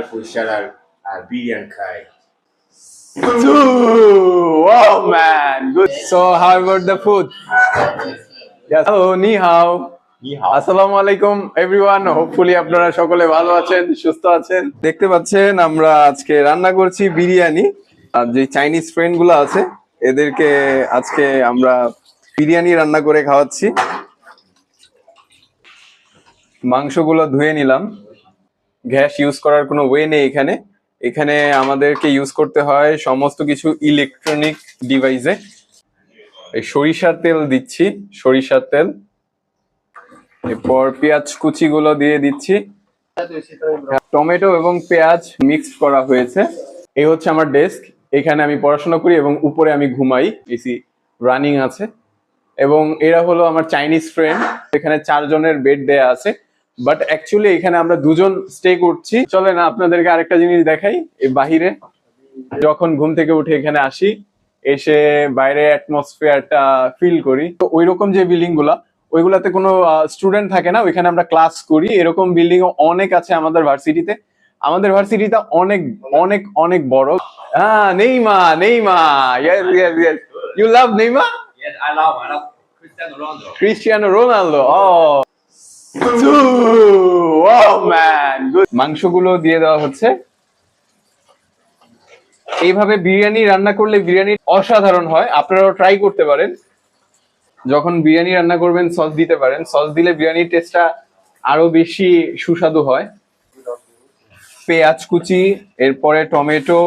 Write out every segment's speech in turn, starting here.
ফুলশালার বিরিয়ানি খাই। Wow, man. Good. So, how about the food? Yes. Hello, ni hao. আসসালামু আলাইকুম everyone, hopefully আপনারা সকলে ভালো আছেন, সুস্থ আছেন। দেখতে পাচ্ছেন আমরা আজকে রান্না করছি বিরিয়ানি। আর যে চাইনিজ ফ্রেন্ড গুলো আছে এদেরকে আজকে আমরা বিরিয়ানি রান্না করে খাওয়াচ্ছি। মাংসগুলো ধুয়ে নিলাম। গ্যাস ইউজ করার কোনো ওয়ে নেই এখানে। এখানে আমাদেরকে ইউজ করতে হয় সমস্ত কিছু ইলেকট্রনিক ডিভাইসে। এই সরিষার তেল দিচ্ছি, সরিষার তেল। এরপর পেঁয়াজ কুচিগুলো দিয়ে দিচ্ছি। টমেটো এবং পেঁয়াজ মিক্স করা হয়েছে। এই হচ্ছে আমার ডেস্ক, এখানে আমি পড়াশোনা করি এবং উপরে আমি ঘুমাই, এসি রানিং আছে। এবং এরা হলো আমার চাইনিজ ফ্রেন্ড। এখানে 4 জনের বেড দেয়া আছে, বাট অ্যাকচুয়ালি এখানে আমরা 2 জন স্টে করছি। চলে না আপনাদেরকে আরেকটা জিনিস দেখাই। এই বাহিরে যখন ঘুম থেকে উঠে এখানে আসি, এসে বাইরে অ্যাটমসফিয়ারটা ফিল করি। তো ওইরকম যে বিল্ডিং গুলা, ওইগুলাতে কোনো স্টুডেন্ট থাকে না, ওইখানে আমরা ক্লাস করি। এরকম বিল্ডিং অনেক আছে আমাদের ভার্সিটিতে। আমাদের ভার্সিটিটা অনেক অনেক অনেক বড়। হ্যাঁ, Neymar Neymar, yes yes yes. You love Neymar? Yes, I love Cristiano Ronaldo. Cristiano Ronaldo. Wow man, good. মাংসগুলো দিয়ে দেওয়া হচ্ছে। এইভাবে বিরিয়ানি রান্না করলে বিরিয়ানি অসাধারণ হয়, আপনারাও ট্রাই করতে পারেন। যখন বিরিয়ানি রান্না করবেন সস দিতে পারেন, সস দিলে বিরিয়ানির টেস্টটা আরো বেশি সুস্বাদু হয়। পেঁয়াজ কুচি, এরপরে টমেটো,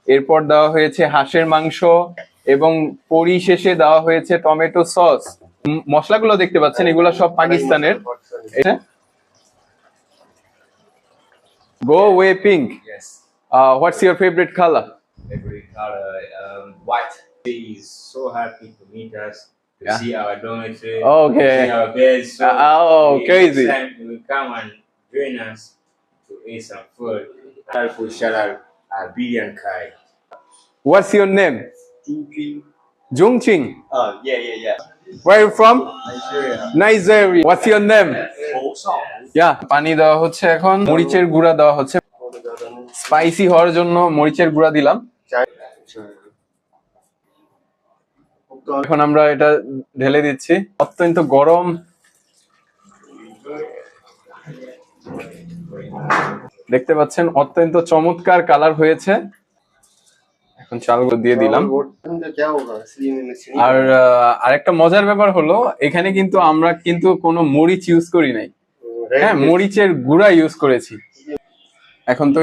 এরপর দেওয়া হয়েছে হাঁসের মাংস এবং পরিশেষে দেওয়া হয়েছে টমেটো সস। মশলাগুলো দেখতে পাচ্ছেন, এগুলো সব পাকিস্তানের। গো way pink. Yes. What's your favourite colour? Every color, white. He's so happy to meet us, to Yeah. see our dormitory, Okay. to see our beds. So Crazy. next time he will come and join us to eat some food. Fulşalar biryani khai. What's your name? Jungqing. Yeah. Where are you from? Nigeria. Nigeria. What's your name? Yeah. পানি দেওয়া হচ্ছে এখন, মরিচের গুঁড়া দেওয়া হচ্ছে। Spicy হওয়ার জন্য মরিচের গুঁড়া দিলাম। এখন আমরা এটা ঢেলে দিচ্ছি। অত্যন্ত গরম। দেখতে পাচ্ছেন অত্যন্ত চমৎকার কালার হয়েছে। এখন চালগুলো দিয়ে দিলাম। আর আরেকটা মজার ব্যাপার হলো, এখানে কিন্তু আমরা কিন্তু কোনো মরিচ ইউজ করি নাই। হ্যাঁ, মরিচের গুঁড়া ইউজ করেছি। এখন তো